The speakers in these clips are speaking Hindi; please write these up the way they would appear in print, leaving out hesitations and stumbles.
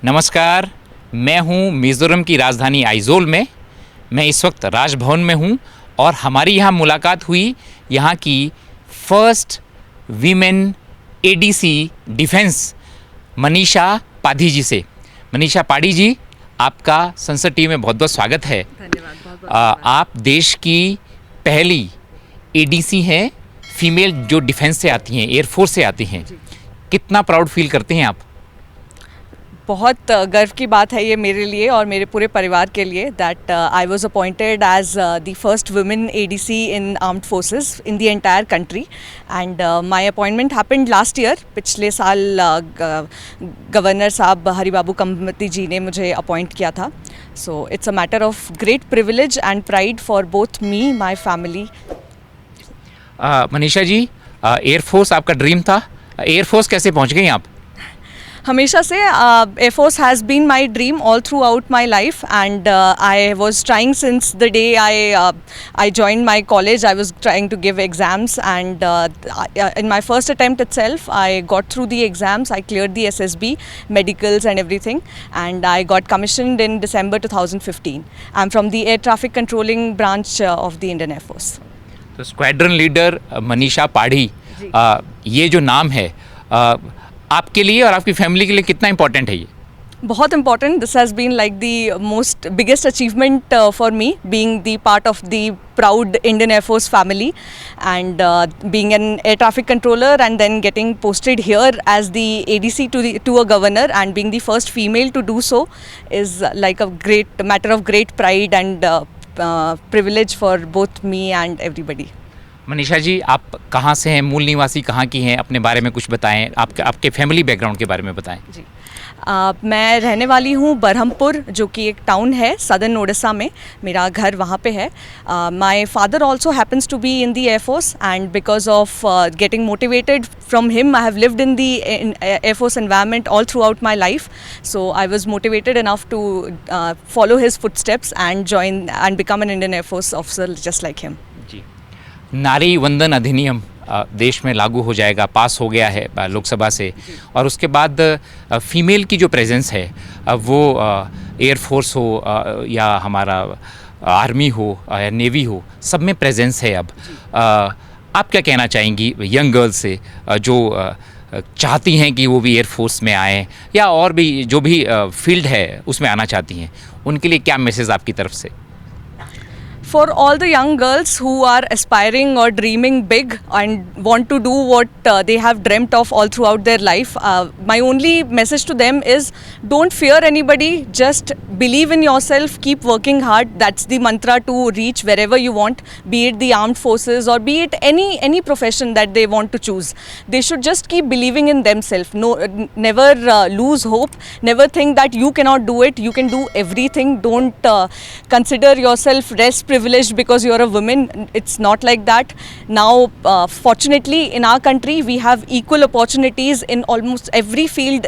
नमस्कार, मैं हूं मिज़ोरम की राजधानी आइजोल में। मैं इस वक्त राजभवन में हूं और हमारी यहाँ मुलाकात हुई यहाँ की first women ADC defence Manisha Padhi ji से। मनीषा पाधी जी, आपका संसद टीवी में बहुत बहुत स्वागत है। धन्यवाद, बहुत बहुत आप देश की पहली एडीसी हैं फीमेल जो डिफेंस से आती हैं, एयरफोर्स से आती हैं। कितना प्राउड फील करते हैं आप? बहुत गर्व की बात है ये मेरे लिए और मेरे पूरे परिवार के लिए that I was appointed as the first women ADC in armed forces in the entire country and my appointment happened last year. पिछले साल गवर्नर साहब हरिबाबू कंबती जी ने मुझे अपॉइंट किया था। So it's a matter of great privilege and pride for both me my family. Manisha ji, air force आपका ड्रीम था। एयरफोर्स कैसे पहुंच गई आप? हमेशा से air force has been my dream all throughout my life and I was trying since the day I joined my college. I was trying to give exams and in my first attempt itself I got through the exams. I cleared the SSB, medicals and everything, and I got commissioned in December 2015. I'm from the air traffic controlling branch of the Indian Air Force. तो स्क्वाड्रन लीडर मनीषा पाधी, ये जो नाम है आपके लिए और आपकी फैमिली के लिए कितना इम्पोर्टेंट है ये? बहुत important. This has been like the most biggest achievement for me, being the part of the proud Indian Air Force family and being an air traffic controller and then getting posted here as the ADC to a governor and being the first female to do so is like a great matter of great pride and privilege for both me and everybody. Manisha ji, आप कहाँ से हैं, मूल निवासी कहाँ की हैं? अपने बारे में कुछ बताएं, आपके फैमिली बैकग्राउंड के बारे में बताएं। जी, मैं रहने वाली हूँ बरहमपुर, जो कि एक टाउन है सदर्न ओडिशा में। मेरा घर वहाँ पे है। My father also happens to be in the air force and because of getting motivated from him I have lived in the air force environment all throughout my life. So I was motivated enough to follow his footsteps and join and become an Indian air force officer just like him. जी, नारी वंदन अधिनियम देश में लागू हो जाएगा, पास हो गया है लोकसभा से, और उसके बाद फीमेल की जो प्रेजेंस है वो एयरफोर्स हो या हमारा आर्मी हो या नेवी हो, सब में प्रेजेंस है अब। आप क्या कहना चाहेंगी यंग गर्ल्स से जो चाहती हैं कि वो भी एयरफोर्स में आएँ या और भी जो भी फील्ड है उसमें आना चाहती हैं, उनके लिए क्या मैसेज आपकी तरफ से? For all the young girls who are aspiring or dreaming big and want to do what they have dreamt of all throughout their life, my only message to them is don't fear anybody, just believe in yourself, keep working hard. That's the mantra to reach wherever you want, be it the armed forces or be it any profession that they want to choose. They should just keep believing in themselves. Never lose hope, never think that you cannot do it. You can do everything. Don't consider yourself less privileged because you're a woman. It's not like that. Now fortunately in our country we have equal opportunities in almost every field,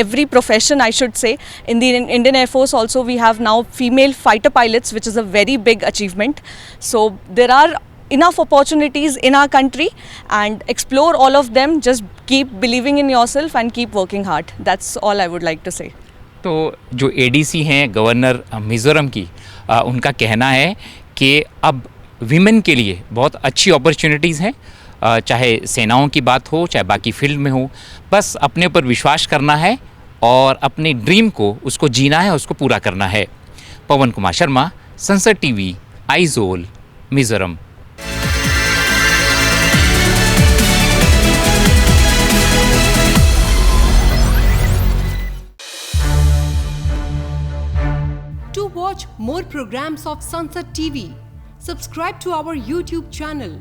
every profession I should say. In the Indian Air Force also we have now female fighter pilots, which is a very big achievement. So there are enough opportunities in our country and explore all of them. Just keep believing in yourself and keep working hard. That's all I would like to say. तो जो एडीसी हैं गवर्नर मिज़ोरम की, उनका कहना है कि अब वीमेन के लिए बहुत अच्छी अपॉर्चुनिटीज़ हैं, चाहे सेनाओं की बात हो चाहे बाकी फील्ड में हो। बस अपने ऊपर विश्वास करना है और अपने ड्रीम को उसको जीना है, उसको पूरा करना है। पवन कुमार शर्मा, संसद TV, Aizawl, Mizoram. To watch more programs of Sansad TV, subscribe to our YouTube channel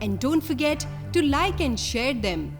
and don't forget to like and share them.